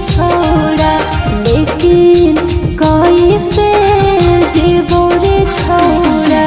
छोड़ा, लेकिन कैसे जीवो रे छोड़ा।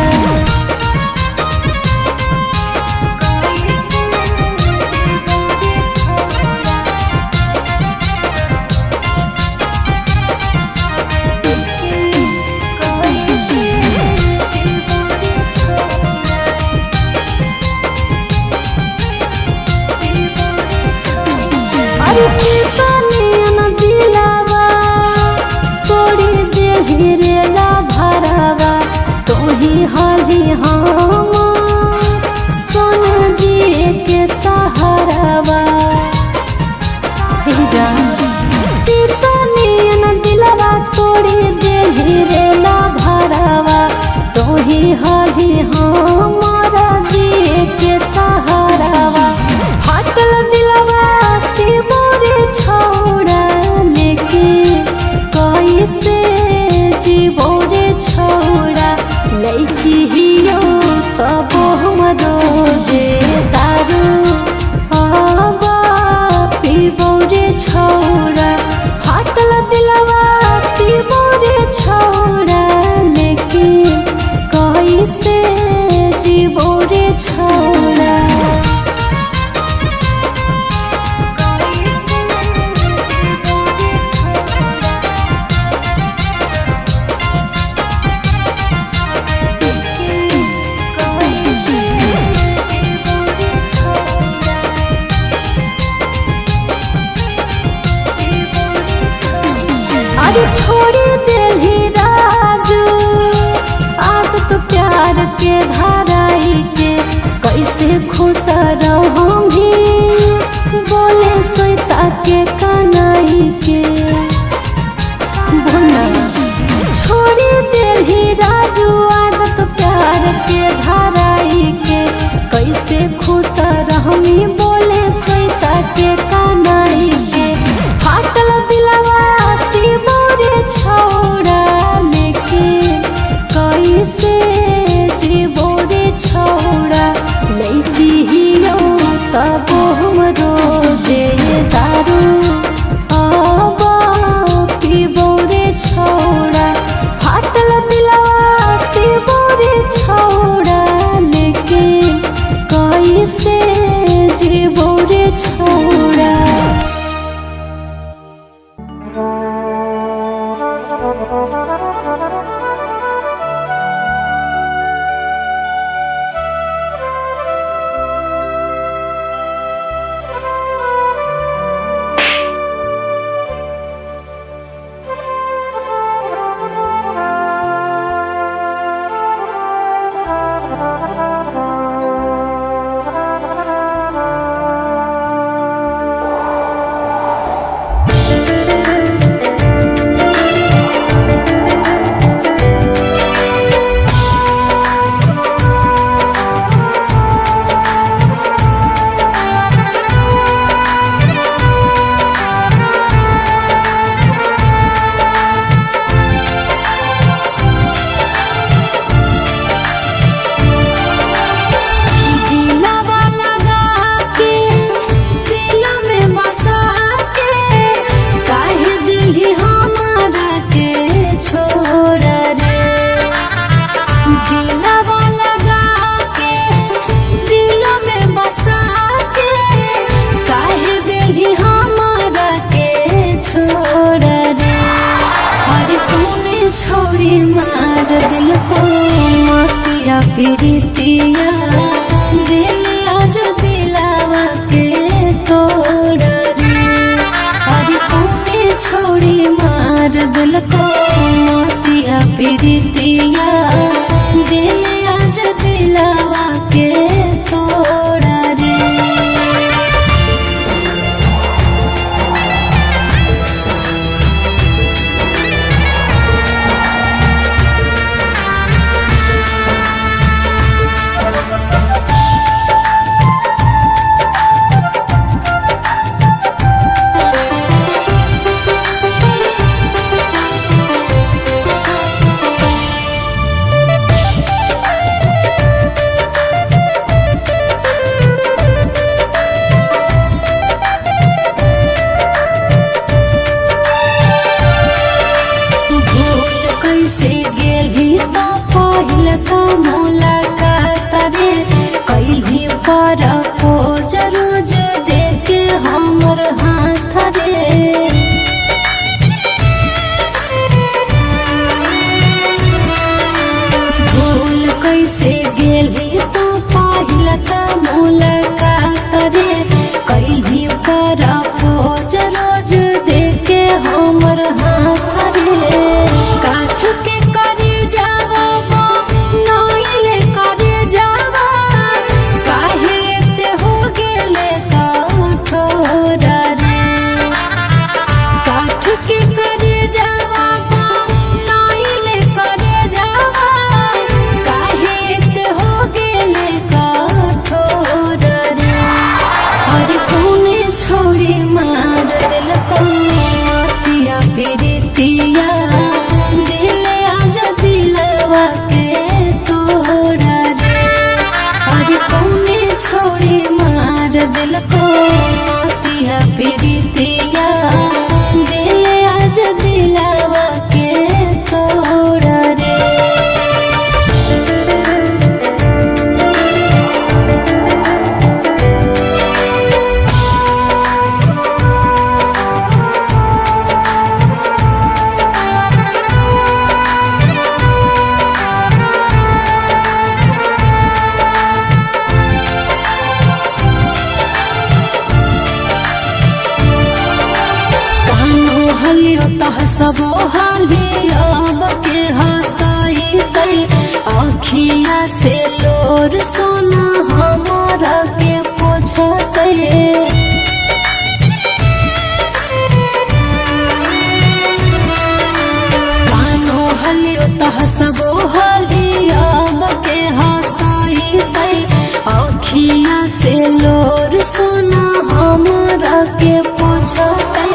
हाली हम सोन जी के सहारावा, शीशा नियन दिलवा तोड़ी देही रे ला भरावा। तोही हाली हमारा जी के सहारावा, फाटल दिलवा शिवो रे छोड़ा, लेकिन कैसे जीवो रे छोड़ा। लैकी हियो तब हमरो जे दारू आवा पीबो रे छोड़ा। फाटल दिलवा शिवो रे छोड़ा, लेकिन कैसे जीवो रे छोड़ा। छोड़ी देही राजू आदत प्यार के धाराई के, कैसे खुश रहूं भी बोले सोता के कनाई के। छोड़ी देही राजू आदत प्यार के धाराई के, कैसे खुश रहूं बोले सोता के कनाई के। फाटल दिलवा छोड़ा, लेकिन कैसे जीवो रे छोड़ा। लैकी हियो तब हमरो जे दारू आवा पीबो रे छोड़ा। फाटल दिलवा शिवो रे छोड़ा, लेकिन कैसे जीवो रे छोड़ा। प्रीतिया दिल आज दिलावा के तोड़ा रे। अरे तूने छोड़ी मार दिल को मोतिया प्रीतिया दिल आज दिलावा के तोड़ा रे। प्रीतिया दिल आज दिलवा के तोड़ा रे। अरे कौने छोड़ी मार दिल को मोतिया प्रीतिया दिल आज दिलवा के तोड़ा रे। सबो हाली अब के हंसाई तई आखिया से लोर सोना हमारा के पोछते। कानो हलियो तह सबो हाली अब के हंसाई तई आखिया से लोर सोना हमारा के पोछते।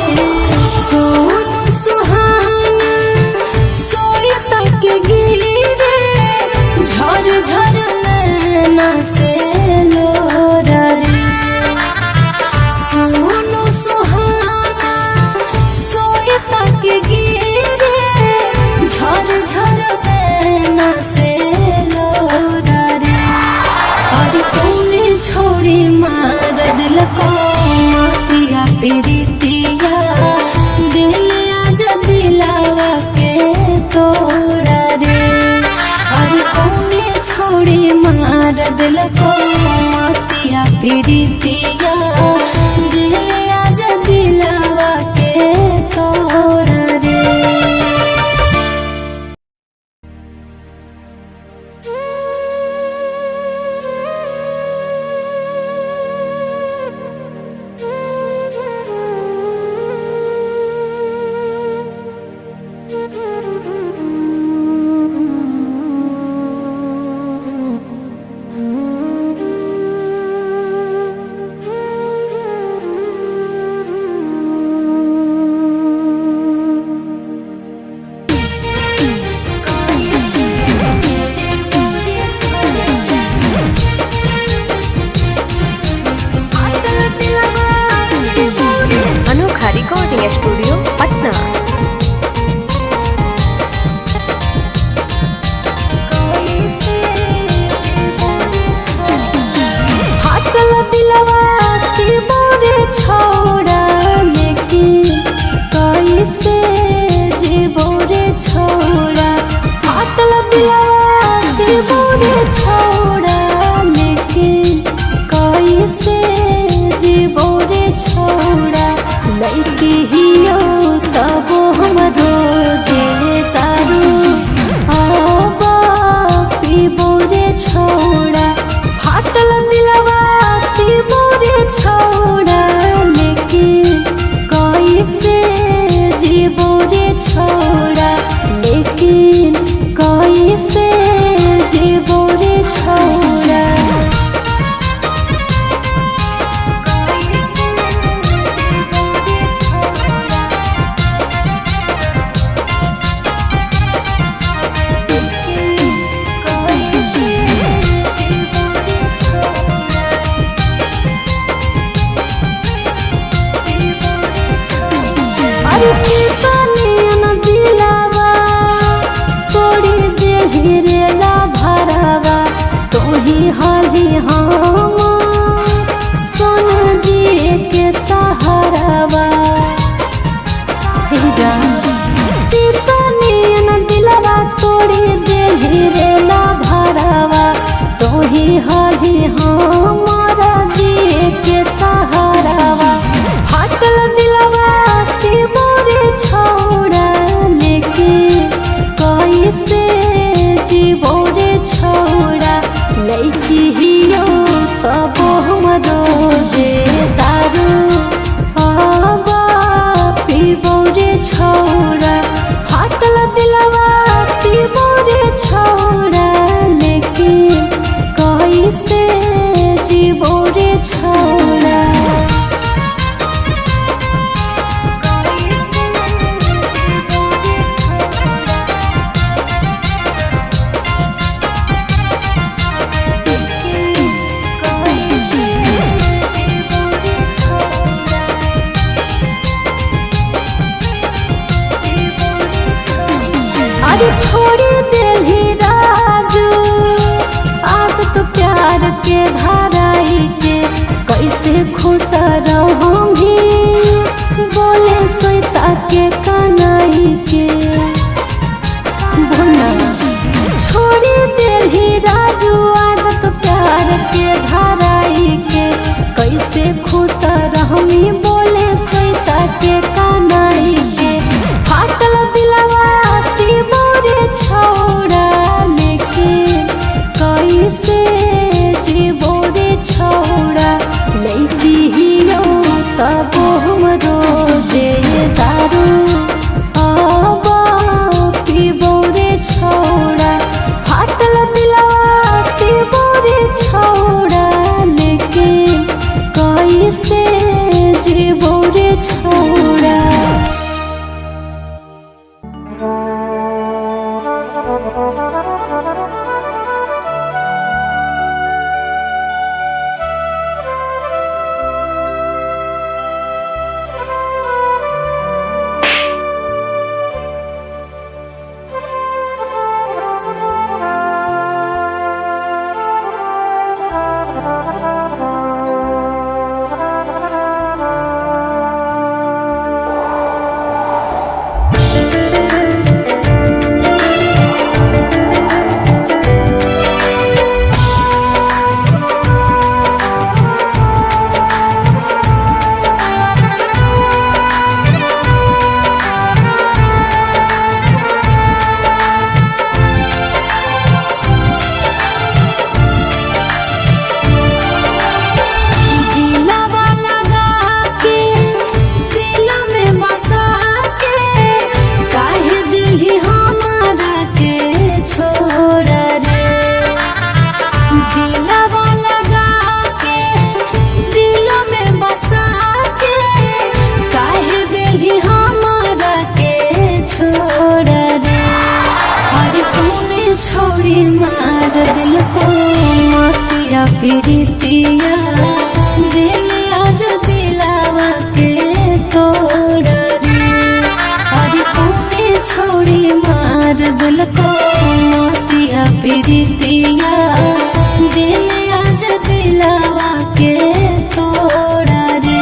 सोनू सुहाना सोई तक गिरे झर झर नैना से लोरा रे। सोनू सुहाना सोई तक गिरे झर झर नैना से लोरा रे। और तूने छोड़ी मार दिल को मोतिया प्रीतिया दिल आज दिलवा के तोड़ा रे। अरे कौने छोड़ी मार दिल को मोतिया प्रीतिया दिल आज दिलवा के तोड़ा रे। अनोखा रिकॉर्डिंग स्टूडियो पटना। फाटल दिलवा से मोरे छोड़ा लेकिन कैसे जीवो रे छोड़ा। फाटल दिलवा से मोरे छोड़ा लेकिन कैसे जीवो रे छोड़ा। लड़की हियो तब हमरो जे तारू आबा पीबो रे छोड़ा। फाटल दिलवा से मोरे छोड़ा लेकिन कैसे जीवो रे छोड़ा। लेकिन कैसे जीवो रे छोड़ा। हरी हम सोन जी के सहारावा शीशा नियन दिलवा तोड़ी दे रे ला भरावा। तो ही हरी हमारा जी के सहारावा। फाटल दिलवा से मोरे छोड़ा लेकिन कैसे जीवो रे छोड़ा। लड़की हियो तब हमरो जे दारू आबा पीबो रे छोड़ा। फाटल दिलवा से मोरे छोड़ा लेकिन कैसे जीवो रे छोड़ा। कि छोड़ी देली राजू आदत प्यार के धाराई के कैसे खुश रहूंगी बोले सोता के कनाई के छोड़ी देली राजू आदत प्यार के धाराई के कैसे खुश रहूंगी बोले सोता के कनाई के फाटल दिलवा मोरे छोड़ा लेकिन कैसे जीवो रे छोड़ा लैकी हियो तब हम रोजे दारू अब पीबो रे छोड़ा फाटल दिलवा मोरे छोड़ा लेकिन कैसे जीवो रे छोड़ा। छोड़ी मार दिल को मोतिया प्रीतिया दिल आज दिलावा के तोड़ रे अरे तूने छोड़ी मार दिल को मोतिया प्रीतिया दिल आज दिलावा के तोड़ रे।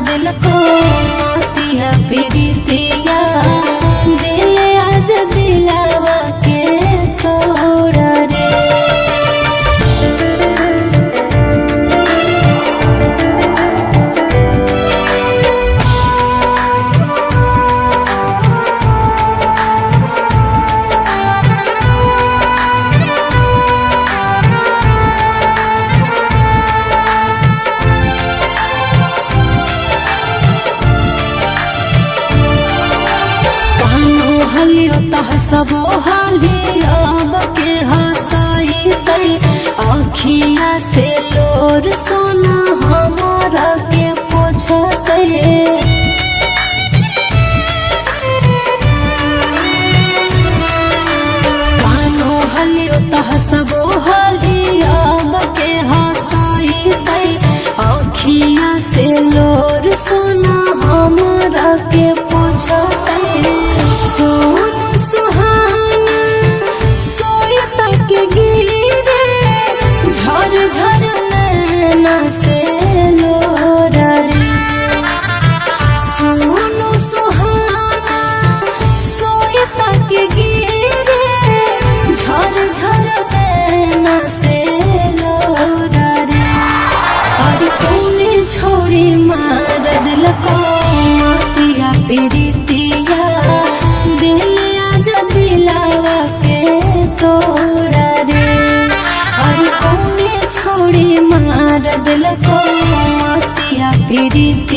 दिल को मोतिया प्रीतिया दिल आज दिलावा के तोड़ा रे। हलियो तह सबो हाली अब के हसाई तई आखिया से लोर सोना हमारा के पोछते कानो हलियो तह सबो हाली अब के हसाई तई आखिया से लोर सोना हमारा के पोछते सोनू सुहाना सोई तक गिरे झर झर नैना से लोरा रे सोनू सुहाना सोई तक गिरे झर झर नैना से लोरा रे और तूने छोड़ी मार दिल को मातिया पीरितिया दिल आज दिलावा के तोड़ा रे और कौने छोड़ी मार दिल को मातिया पीरितिया